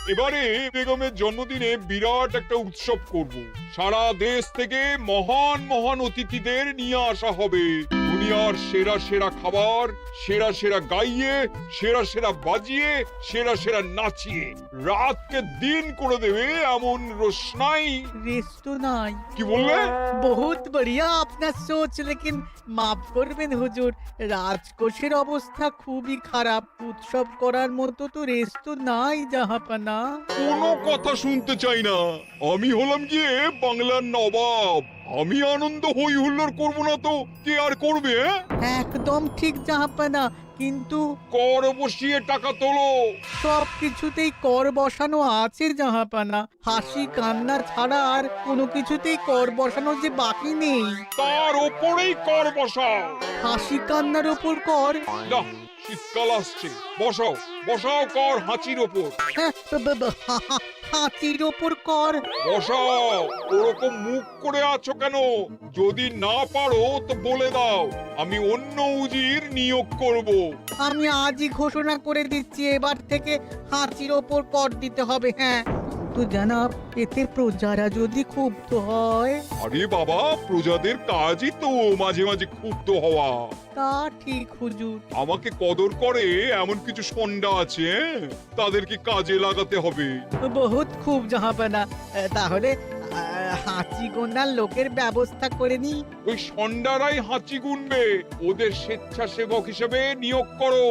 এবারে বেগমের জন্মদিনে বিরাট একটা উৎসব করব। সারা দেশ থেকে মহান মহান অতিথিদের নিয়ে আসা হবে। দুনিয়ার সেরা সেরা খাবার, সেরা সেরা গাইয়ে, সেরা সেরা বাজিয়ে, সেরা সেরা নাচিয়ে রাতকে দিন করে দেবে এমন रोशनाई। रेस्तो নাই। কি বললে? बहुत बढ़िया আপনার সোচ, लेकिन মাফ করবেন হুজুর, রাজকোষের অবস্থা খুবই খারাপ। উৎসব করার মতো তো রেস্তো নাই জাহাপানা। কোনো কথা শুনতে চাই না। আমি হলাম গিয়ে বাংলার নবাব। আমি আনন্দ হই হুল্লোড় করবো না তো কে আর করবে? একদম ঠিক জাহাপানা, কিন্তু কর বসিয়ে টাকা তোলো। সব কিছুতেই কর বসানো আছে জাহাপানা। হাসি কান্না ছাড়া আর কোনো কিছুতেই কর বসানো যে বাকি নেই। তার ওপরেই কর বসাও। হাসি কান্নার ওপর কর? না, শীতকাল আসছে, বসাও বসাও কর হাঁচির ওপর। হ্যাঁ, হাতির ওপর কর? বসাও। ওরকম মুখ করে আছো কেন? যদি না পারো তো বলে দাও, আমি অন্য উজির নিয়োগ করব। আমি আজই ঘোষণা করে দিচ্ছি, এবার থেকে হাতির ওপর কর দিতে হবে। হ্যাঁ, তো জানাব, এতে প্রজারা যদি ক্ষুব্ধ হয়? আরে বাবা, প্রজাদের কাজই তো মাঝে মাঝে ক্ষুব্ধ হওয়া। তা ঠিক হুজুর। আমাকে কদর করে এমন কিছু সন্ডা আছে, তাদেরকে কাজে লাগাতে হবে। বহুত খুব জাহাপানা। তাহলে হাঁচি গোনার লোকের ব্যবস্থা করে নি। ওই সন্ডারাই হাঁচি গুনবে। ওদের স্বেচ্ছাসেবক হিসেবে নিয়োগ করো।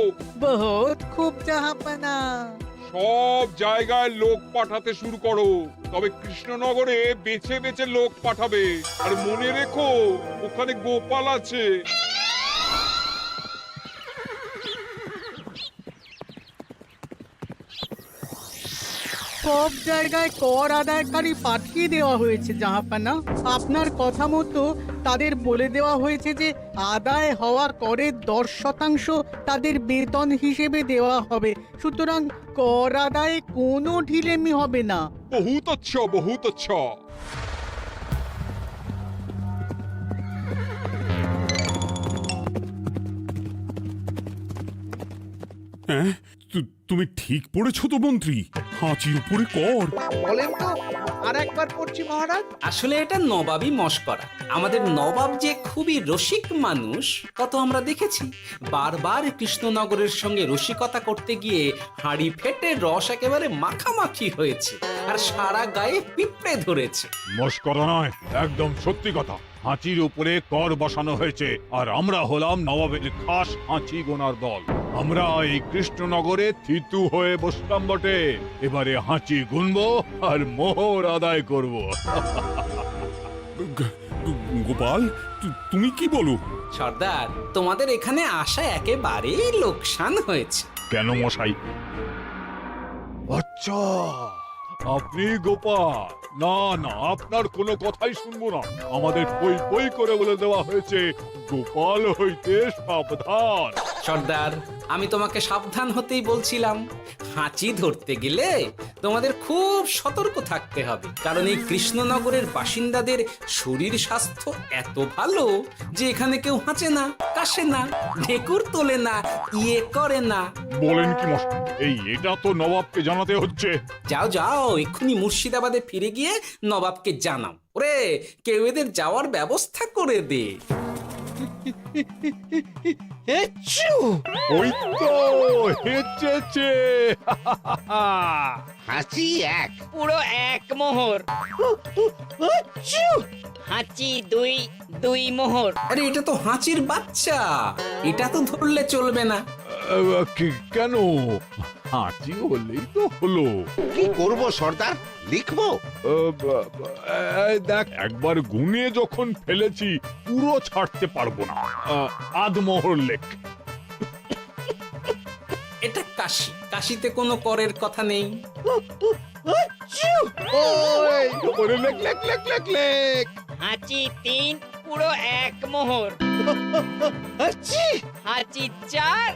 বহুত খুব জাহাপানা। সব জায়গায় লোক পাঠাতে শুরু করো। তবে কৃষ্ণনগরে বেছে বেছে লোক পাঠাবে। আর মনে রেখো, ওখানে গোপাল আছে। সব জায়গায় কর আদায়কারী পাঠিয়ে দেওয়া হয়েছে জাহাপানা। আপনার কথা মতো তাদের বলে দেওয়া হয়েছে যে আদায় হওয়া করের 10% তাদের বেতন হিসেবে দেওয়া হবে। সুতরাং কর আদায়ে কোনো ঢিলেমি হবে না। বহুত আচ্ছা, বহুত আচ্ছা। হ্যাঁ, তুমি ঠিক পড়েছো তো মন্ত্রী? হাঁচির উপরে কর? বলেন তো, আর একবার পড়ছি মহারাজ। আসলে এটা নবাবই মশকরা। আমাদের নবাব যে খুবই রসিক মানুষ তা তো আমরা দেখেছি। বারবার কৃষ্ণনগরের সঙ্গে রসিকতা করতে গিয়ে হাঁড়ি ফেটে রস একেবারে মাখামাখি হয়েছে, আর সারা গায়ে পিঁপড়ে ধরেছে। মস্করা নয়, একদম সত্যি কথা। হাঁচির উপরে কর বসানো হয়েছে, আর আমরা হলাম নবাবের খাস হাঁচি গোনার দল। আমরা এই কৃষ্ণনগরে থিতু হয়ে বসলাম বটে। এবারে হাঁচি গুনবো আর মোহর আদায় করব। গোপাল, তুমি কি বলো? সর্দার, তোমাদের এখানে আসা একেবারেই লোকসান হয়েছে। কেন মশাই? আচ্ছা, আপনি গোপাল? না না, আপনার কোনো কথাই শুনবো না। আমাদের বই বই করে বলে দেওয়া হয়েছে, গোপাল হইতে সাবধান। সর্দার, আমি তোমাকে সাবধান হতেই বলছিলাম। হাঁচি ধরতে গেলে তোমাদের খুব সতর্ক থাকতে হবে, কারণ এই কৃষ্ণনগরের বাসিন্দাদের শরীর স্বাস্থ্য এত ভালো যে এখানে কেউ হাঁচে না, কাশে না, ঢেকুর তোলে না, ইয়ে করে না। বলেন কি মশাই? এটা তো নবাবকে জানাতে হচ্ছে। যাও যাও, এক্ষুনি মুর্শিদাবাদে ফিরে গিয়ে নবাবকে জানাও। ওরে, কেউ এদের যাওয়ার ব্যবস্থা করে দে। ওই তো হেঁচেছে। হাঁচি এক, পুরো এক মোহর। হাঁচি দুই, দুই মোহর। আরে, এটা তো হাঁচির বাচ্চা, এটা তো ধরলে চলবে না। কেন? হাঁচি হলেই তো হলো। কি করব সর্দার, লিখবো? দেখ, একবার গুনে যখন ফেলেছি পুরো ছাড়তে পারবো না। আধমোহর লেখ। এটা কাশি, কাশিতে কোনো করের কথা নেই। লেখ লেখ লেখ লেখ লেখ। হাঁচি তিন, পুরো এক মোহর। হাঁচি চার,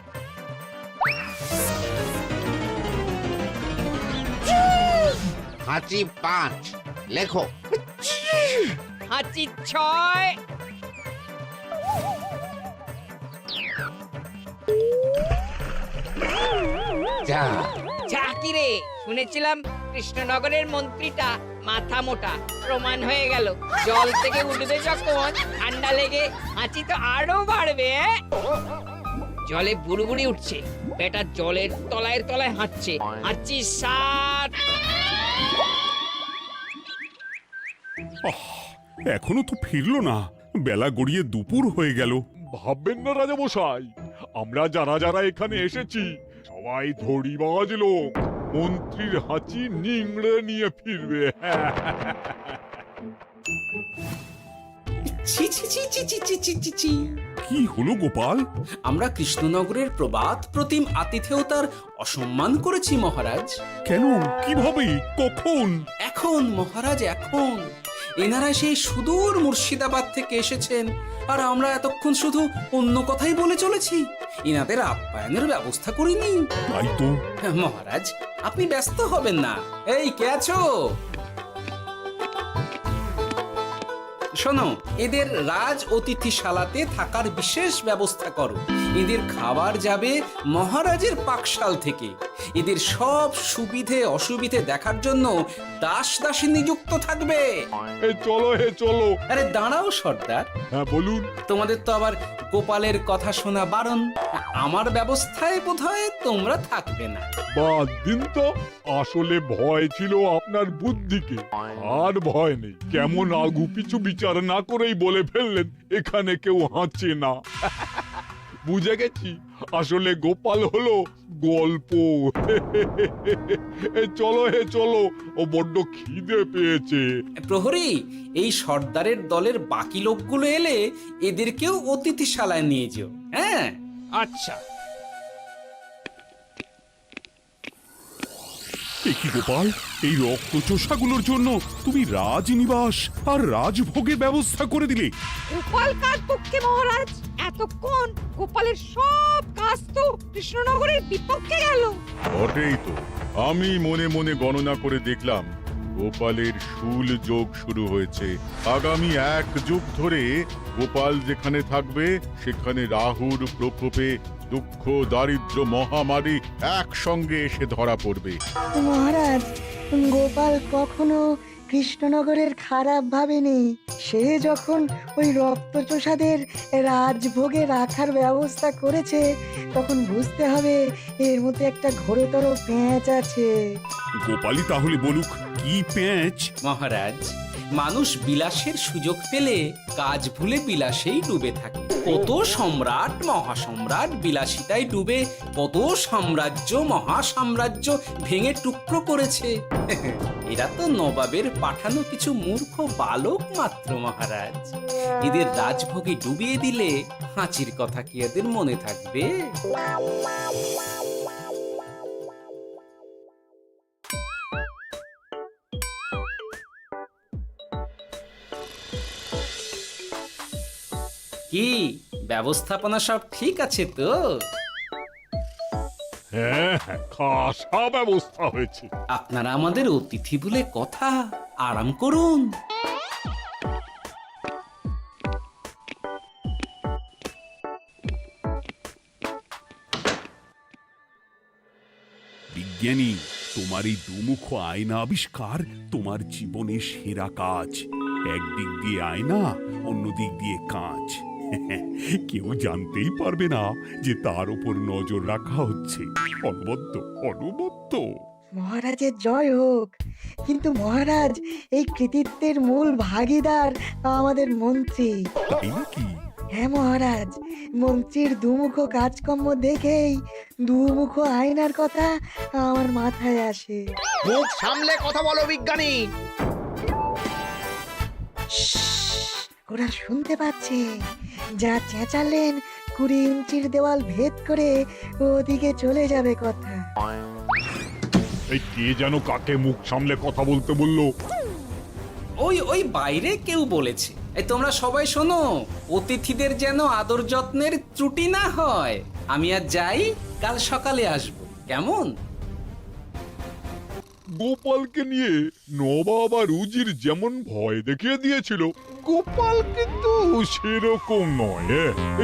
হাঁচি পাঁচ, লেখো। হাঁচি ছয়, যা যা কি রে, শুনেছিলাম কৃষ্ণনগরের মন্ত্রীটা মাথা মোটা, প্রমাণ হয়ে গেল। জল থেকে উঠবে যখন ঠান্ডা লেগে হাঁচি তো আরো বাড়বে। জলে বুড়ুবুড়ি উঠছে, বেটা জলের তলায় তলায় হাঁটছে, হাঁচি সাত। এখনো তো ফিরলো না, বেলা গড়িয়ে দুপুর হয়ে গেল। ভাববেন না রাজামশাই, আমরা যারা যারা এখানে এসেছি সবাই ধড়িবাজ লোক, মন্ত্রীর হাঁচি নিংড়ে নিয়ে ফিরবে। ছি ছি ছি ছি ছি ছি ছি ছি ছি। কি হলো গোপাল? আমরা কৃষ্ণনগরের প্রবাদ প্রতিম আতিথেয়তার অসম্মান করেছি মহারাজ। কেন? কিভাবে? কখন? এখন মহারাজ, এখন এনারা সেই সুদূর মুর্শিদাবাদ থেকে এসেছেন, আর আমরা এতক্ষণ শুধু অন্য কথাই বলে চলেছি, এনাদের আপ্যায়নের ব্যবস্থা করিনি। তাই তো। মহারাজ, আপনি ব্যস্ত হবেন না। এই কে আছো? শোনো, এদের রাজ অতিথিশালাতে থাকার বিশেষ ব্যবস্থা করো। এদের খাবার যাবে মহারাজের পাকশাল থেকে। এদের সব সুবিধে অসুবিধে দেখার জন্য দাস দাসী নিযুক্ত থাকবে। চলো হে চলো। আরে দাঁড়াও সর্দার, হ্যাঁ বলুন। তোমাদের তো আবার গোপালের কথা শোনা বারণ। আমার ব্যবস্থায় বোধহয় তোমরা থাকবে না। বাদ দিন তো, আসলে ভয় ছিল আপনার বুদ্ধিকে, আর ভয় নেই। কেমন আগু পিছু বিচার না করেই বলে ফেললেন এখানে কেউ হাঁচে না। বুঝে গেছি, আসলে গোপাল হলো গল্প। চলো হে চলো, ও বড্ড খিদে পেয়েছে। প্রহরী, এই সর্দারের দলের বাকি লোকগুলো এলে এদেরকেও অতিথিশালায় নিয়ে যেও। হ্যাঁ, আচ্ছা। কি গোপাল, এই রক্তচোষাগুলোর জন্য তুমি রাজনিবাস আর রাজভোগের ব্যবস্থা করে দিলে? গোপাল কার পক্ষে মহারাজ? এতক্ষণ গোপালের সব কাজ তো কৃষ্ণনগরের বিপক্ষে গেল। বটেই তো, আমি মনে মনে গণনা করে দেখলাম গোপালের শুল যোগ শুরু হয়েছে। আগামী 1 যুগ ধরে গোপাল যেখানে থাকবে সেখানে রাহুর প্রকোপে দুঃখ দারিদ্র মহামারী একসঙ্গে এসে ধরা পড়বে। মহারাজ, গোপাল কখনো কৃষ্ণনগরের খারাপ ভাবেনি। সে যখন ওই রক্তচোষাদের রাজভোগে রাখার ব্যবস্থা করেছে, তখন বুঝতে হবে এর মধ্যে একটা ঘোরতর পেঁচ আছে। গোপালই তাহলে বলুক, কি পেঁচ? মহারাজ, মানুষ বিলাসের সুযোগ পেলে কাজ ভুলে বিলাসেই ডুবে থাকে। কত সম্রাট মহাসম্রাট বিলাসিতায় ডুবে কত সাম্রাজ্য মহাসাম্রাজ্য ভেঙে টুকরো করেছে। এরা তো নবাবের পাঠানো কিছু মূর্খ বালক মাত্র মহারাজ। এদের রাজভোগে ডুবিয়ে দিলে হাঁচির কথা কি এদের মনে থাকবে? কি ব্যবস্থাপনা সব ঠিক আছে তো? হ্যাঁ হ্যাঁ, খাসা ব্যবস্থা হয়েছে। আপনারা আমাদের অতিথি বলে কথা, আরাম করুন। বিজ্ঞানী, তোমার এই দুমুখ আয়না আবিষ্কার তোমার জীবনের সেরা কাজ। একদিক দিয়ে আয়না, অন্য দিক দিয়ে কাঁচ। কেউ জানতেই পারবে না যে তার উপর নজর রাখা হচ্ছে। অনবদ্য অনবদ্য। মহারাজের জয় হোক। কিন্তু মহারাজ, এই কৃতিত্বের মূল ভাগীদার আমাদের মন্ত্রী। তাই নাকি? হ্যাঁ মহারাজ, মন্ত্রীর দুমুখ কাজকর্ম দেখেই দুমুখ আয়নার কথা আমার মাথায় আসে। মুখ সামলে কথা বলো বিজ্ঞানী। ওরা শুনতে পাচ্ছে। যা চেঁচালেন 20 ইঞ্চির দেওয়াল ভেদ করে ওদিকে চলে যাবে কথা। এই কে যেন কাকে মুখ সামলে কথা বলতে বললো? ওই ওই বাইরে কেউ বলেছে। এই তোমরা সবাই শোনো, অতিথিদের যেন আদর যত্নের ত্রুটি না হয়। আমি আর যাই, কাল সকালে আসব, কেমন? গোপালকে নিয়ে নবাব আর উজির যেমন ভয় দেখিয়ে দিয়েছিল, গোপাল কিন্তু সেরকম নয়।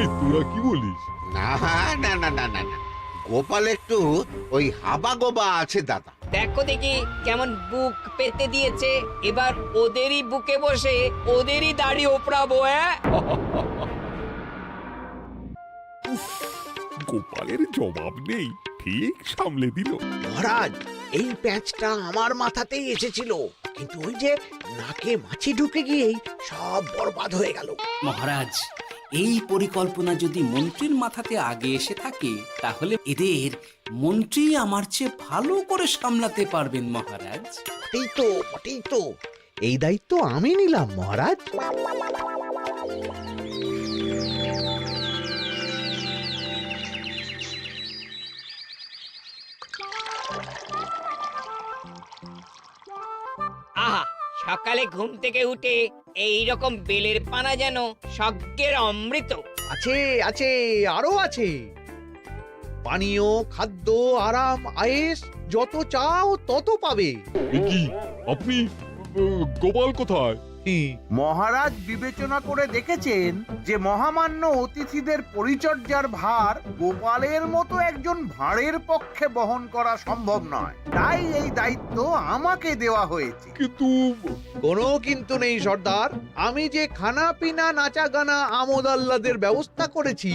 এই তোরা কি বলিস? না না না না না না, গোপাল একটু ওই হাবা গোবা আছে দাদা। দেখো দেখি কেমন বুক পেতে দিয়েছে। এবার ওদেরই বুকে বসে ওদেরই দাড়ি ওপরাবো। গোপালের জবাব নেই, ঠিক সামলে দিল। মহারাজ, এই প্যাঁচটা আমার মাথাতেই এসেছিল, কিন্তু ওই যে নাকে মাছি ঢুকে গিয়েই সব বরবাদ হয়ে গেল। মহারাজ, এই পরিকল্পনা যদি মন্ত্রীর মাথাতে আগে এসে থাকে তাহলে এদের মন্ত্রী আমার চেয়ে ভালো করে সামলাতে পারবেন মহারাজ। বটেই তো, এই দায়িত্ব আমি নিলাম মহারাজ। আহা, সকালে ঘুম থেকে উঠে এই রকম বেলের পানা যেন স্বর্গের অমৃত। আছে আছে, আরো আছে। পানীয়, খাদ্য, আরাম, আয়েশ, যত চাও তত পাবে। এ কি, আপনি গোপাল কোথায়? মহারাজ বিবেচনা করে দেখেছেন যে মহামান্য অতিথিদের পরিচর্যার ভার গোপালের মতো একজন ভাঁড়ের পক্ষে বহন করা সম্ভব নয়, তাই এই দায়িত্ব আমাকে দেওয়া হয়েছে। কিন্তু কোনো কিন্তু নেই সর্দার, আমি যে খানা পিনা নাচা গানা আমোদ আহ্লাদের ব্যবস্থা করেছি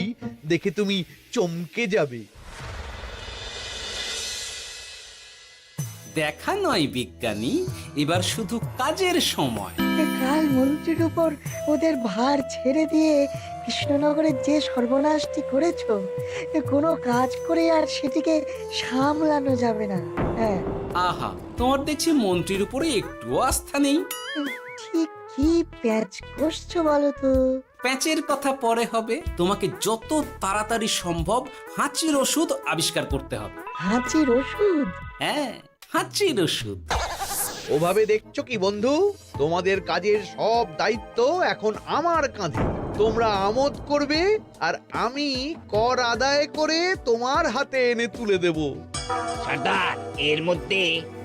দেখে তুমি চমকে যাবে। দেখা নয় বিজ্ঞানী, এবার শুধু কাজের সময়। কাল মন্ত্রীর উপর ওদের ভার ছেড়ে দিয়ে কৃষ্ণনগরের যে সর্বনাশটি করেছো, কোনো কাজ করে আর সেটিকে সামলানো যাবে না। হ্যাঁ, আহা, তোমার দেখছি মন্ত্রীর উপরে একটুও আস্থা নেই। ঠিক কি প্যাচ করছো বলো তো? প্যাচের কথা পরে হবে, তোমাকে যত তাড়াতাড়ি সম্ভব হাঁচির ওষুধ আবিষ্কার করতে হবে। হাঁচির ওষুধ? হ্যাঁ, হাঁচির ওষুধ। ওভাবে দেখছো কি বন্ধু? তোমাদের কাজের সব দায়িত্ব এখন আমার কাঁধে। তোমরা আমোদ করবে আর আমি কর আদায় করে তোমার হাতে এনে তুলে দেব। সর্দার, এর মধ্যে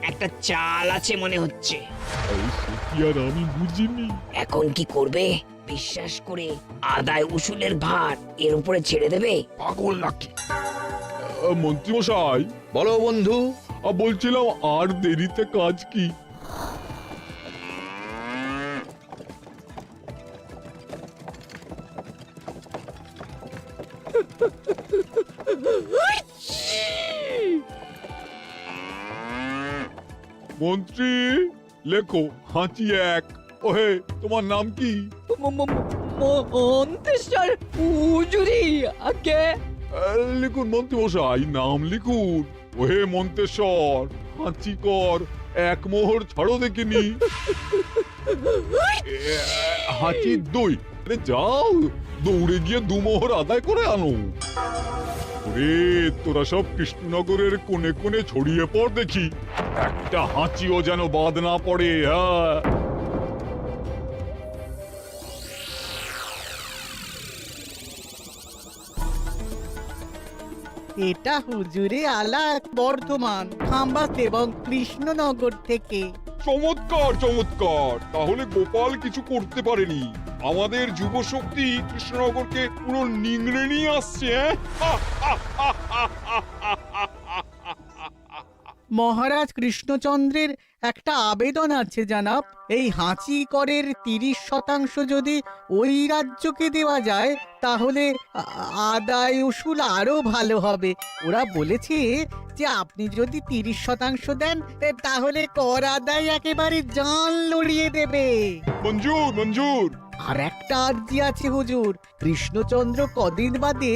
একটা চাল আছে মনে হচ্ছে। কি আর আমি বুঝিনি। এখন কি করবে? বিশ্বাস করে আদায় উসুলের ভার এর উপরে ছেড়ে দেবে? পাগল নাকি? মন্ত্রী মশাই, বলো বন্ধু। বলছিলাম আর দেরিতে কাজ কি? মন্ত্রী, লেখো হাঁচি এক। ওহে, তোমার নাম কি? মন্তেশ্বর হুজুরি আগে। লিখুন মন্ত্রী মশাই, নাম লিখুন। ওহে মন্তেশ্বর, হাঁচি কর, এক মোহর ছাড়ো দেখিনি। হাঁচি দুই। আরে যাও, দৌড়ে গিয়ে দু মোহর আদায় করে আনো। ওরে, তোরা সব কৃষ্ণনগরের কোণে কোণে ছড়িয়ে পড় দেখি, একটা হাঁচিও যেন বাদ না পড়ে। হ্যাঁ, এটা হুজুরে আলাক বর্ধমান, খাম্বাত এবং কৃষ্ণনগর থেকে। চমৎকার চমৎকার। তাহলে গোপাল কিছু করতে পারেনি, আমাদের যুব শক্তি কৃষ্ণনগরকে পুরো নিংড়ে নিয়ে আসছে। মহারাজ কৃষ্ণচন্দ্রের একটা আবেদন আছে জানাব। এই হাঁচি করের 30% যদি ওই রাজ্যকে দেওয়া যায় তাহলে আদায় উসুল আরো ভালো হবে। ওরা বলেছে যে আপনি যদি 30% দেন তাহলে কর আদায় একেবারে জান লড়িয়ে দেবে। মঞ্জুর মঞ্জুর। আর একটা আর্জি আছে হুজুর, কৃষ্ণচন্দ্র কদিন বাদে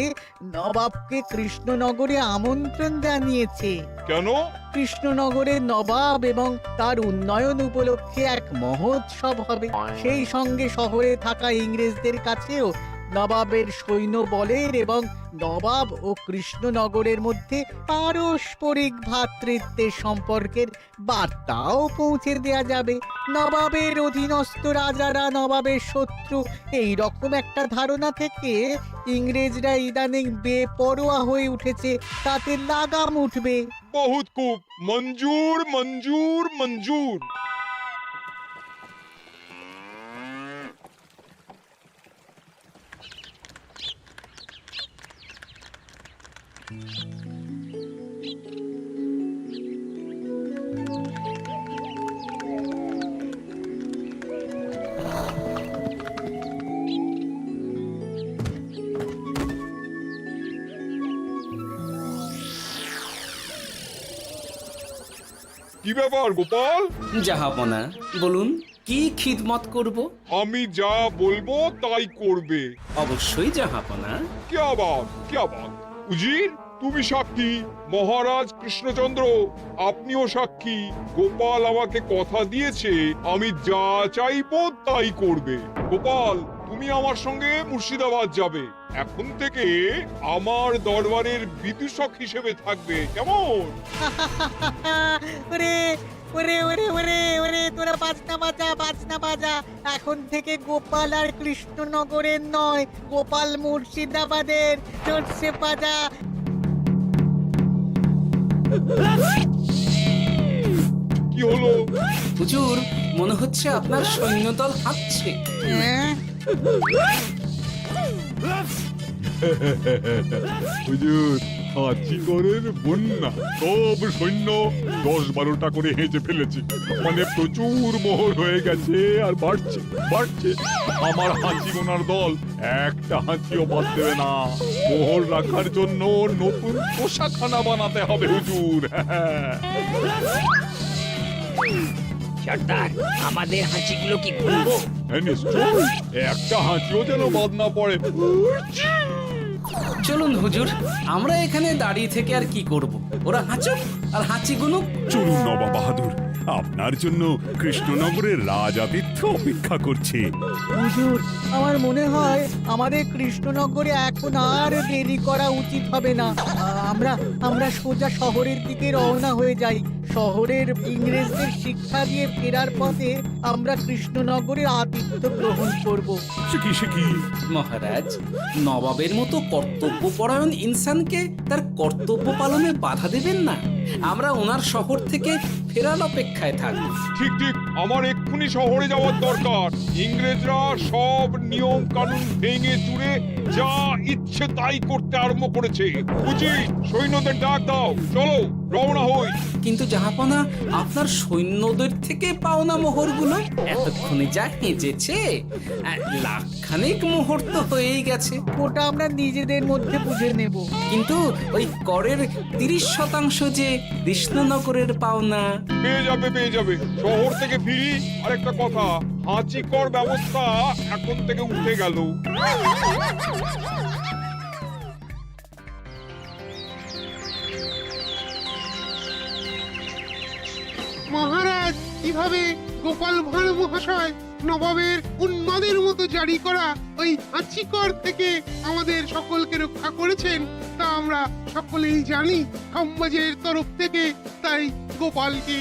নবাবকে কৃষ্ণনগরে আমন্ত্রণ জানিয়েছে। কেন? কৃষ্ণনগরের নবাব এবং তার উন্নয়ন উপলক্ষে এক মহোৎসব হবে। সেই সঙ্গে শহরে থাকা ইংরেজদের কাছেও নবাবের সৈন্য বলের এবং নবাব ও কৃষ্ণনগরের মধ্যে পারস্পরিক ভ্রাতৃত্বের সম্পর্কের বার্তাও পৌঁছে দেয়া যাবে। নবাবের অধীনস্থ রাজারা নবাবের শত্রু, এই রকম একটা ধারণা থেকে ইংরেজরা ইদানিং বেপরোয়া হয়ে উঠেছে, তাতে লাগাম উঠবে। বহুত খুব, মঞ্জুর মঞ্জুর মঞ্জুর। কি ব্যাপার গোপাল? জাহাপনা বলুন কি খিদমত করব? আমি যা বলবো তাই করবে। অবশ্যই জাহাপনা। কি আবার উজির, তুমি সাক্ষী, মহারাজ কৃষ্ণচন্দ্র আপনিও সাক্ষী। গোপাল আমাকে কথা দিয়েছে আমি যা চাইবো তাই করবে। গোপাল, তুমি আমার সঙ্গে মুর্শিদাবাদ যাবে। এখন থেকে আমার দরবারের বিদূষক হিসেবে থাকবে, কেমন? ওরে ওরে ওরে ওরে ওরে তোরা বাজনা বাজা। এখন থেকে গোপাল আর কৃষ্ণনগরের নয়, গোপাল মুর্শিদাবাদের। জোরসে বাজা। কি হলো? হুজুর, মনে হচ্ছে আপনার সৈন্যদল হাঁটছে। হ্যাঁ? হুজুর, হাঁচিগড়ের বন্যা সব সৈন্য 10-12টা করে হেঁচে ফেলেছে। মানে প্রচুর মোহর হয়ে গেছে আর বাড়ছে। আমার হাঁচি গোনার দল একটা হাঁচিও বাদ দেবে না। মোহর রাখার জন্য নতুন পোশাকখানা বানাতে হবে হুজুর। সর্দার, আমাদের হাঁচিগুলো কি খুলবো? হ্যাঁ, নিশ্চয়, একটা হাঁচিও যেন বাদ না পড়ে। চলুন হুজুর, আমরা এখানে দাঁড়িয়ে থেকে আর কি করব? ওরা হাঁচুক আর হাঁচি গুনুক। চলুন নবাব বাহাদুর, আপনার জন্য কৃষ্ণনগরের রাজাতিথ্য অপেক্ষা করছে। হুজুর, আমার মনে হয় আমাদের কৃষ্ণনগরে এখন আর দেরি করা উচিত হবে না। আমরা সোজা শহরের দিকে রওনা হয়ে যাই। শহরের ইংরেজদের শিক্ষা দিয়ে ফেরার পথে আমরা কৃষ্ণনগরের আতিথ্য গ্রহণ করব। সে কি? মহারাজ, নবাবের মতো কর্তব্যপরায়ণ ইনসানকে তার কর্তব্য পালনে বাধা দেবেন না। আমরা ওনার শহর থেকে ফেরার অপেক্ষায় থাকব। ঠিক, আমার এক্ষুনি শহরে যাওয়ার দরকার। ইংরেজরা সব নিয়ম কানুন ভেঙে চুরে যা ইচ্ছে তাই করতে আরম্ভ করেছে। উচিত সৈন্যদের ডাক দাও, চলো রওনা হই। কিন্তু জাহাপনা, আপনার সৈন্যদের থেকে পাওনা মোহরগুলো এতক্ষণে যা হেঁচেছে, লাখখানেক মোহর তো হয়েই গেছে। ওটা আমরা নিজেদের মধ্যে বুঝে নেব। কিন্তু ওই করের 30% যে কৃষ্ণনগরের পাওনা। পেয়ে যাবে। শহর থেকে ফিরি। আরেকটা কথা, হাঁচি কর ব্যবস্থা এখন থেকে উঠে গেল। মহারাজ, কিভাবে গোপাল ভাঁড় মহাশয় নবাবের উন্মাদের মতো জারি করা ওই হাঁচিকর থেকে আমাদের সকলকে রক্ষা করেছেন তা আমরা সকলেই জানি। সমাজের তরফ থেকে তাই গোপালকে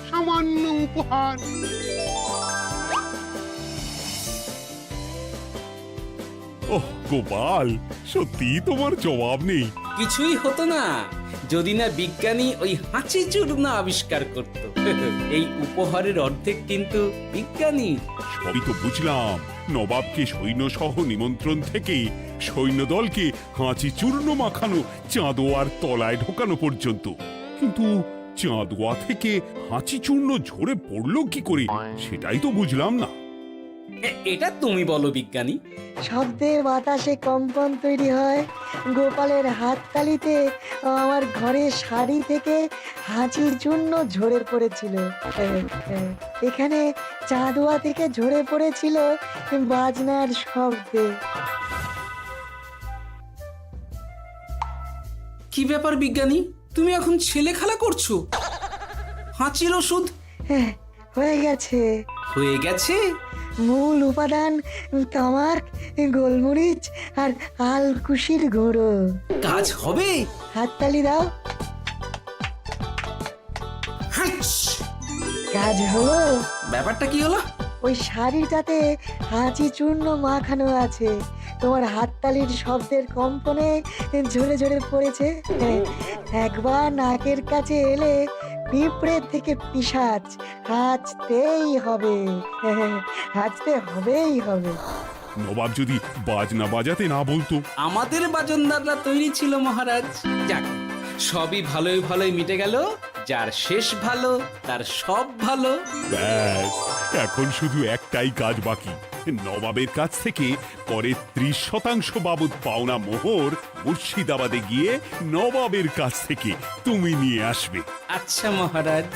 সামান্য উপহার। ওহ গোপাল, সত্যি তোমার জবাব নেই। কিছুই হতো না যদি না বিজ্ঞানী ওই হাঁচি চূর্ণ আবিষ্কার করত। এই উপহারের অর্ধেক কিন্তু বিজ্ঞানী। সবই তো বুঝলাম, নবাবকে সৈন্য সহ নিমন্ত্রণ থেকে সৈন্যদলকে হাঁচি চূর্ণ মাখানো, চাঁদোয়ার তলায় ঢোকানো পর্যন্ত। কিন্তু চাঁদোয়া থেকে হাঁচি চূর্ণ ঝরে পড়লো কি করে, সেটাই তো বুঝলাম না। এটা তুমি বলো বিজ্ঞানী। শব্দে বাতাসে কম্পন তৈরি হয়। গোপালের হাততালিতে আমার ঘরের শাড়ি থেকে হাঁচির জন্য ঝরে পড়েছিল। এখানে চাঁদোয়া থেকে ঝরে পড়েছিল বাজনার শব্দে। কি ব্যাপার বিজ্ঞানী, তুমি এখন ছেলে খেলা করছো? হাঁচির ওষুধ হয়ে গেছে। মূল উপাদান তামাক, গোলমরিচ আর আলকুশির গুঁড়ো। কাজ হবে? হাততালি দাও। কাজ হলো। ব্যাপারটা কি হলো? ওই শাড়িটাতে হাঁচি চূর্ণ মাখানো আছে। তোমার হাততালির শব্দের কম্পনে ঝরে ঝরে পড়েছে। একবার নাকের কাছে এলে পিঁপড়ের থেকে পিশাচ হাঁচতেই হবে। নবাব যদি বাজনা বাজাতে না বলতো। আমাদের বাজনদাররা তৈরি ছিল মহারাজ। যাক, সবই ভালোই মিটে গেল। যার শেষ ভালো তার সব ভালো। ব্যাস, এখন শুধু একটাই কাজ বাকি। নবাবের কাছ থেকে করে 30% বাবদ পাওনা মোহর মুর্শিদাবাদে গিয়ে নবাবের কাছ থেকে তুমি নিয়ে আসবে। আচ্ছা মহারাজ।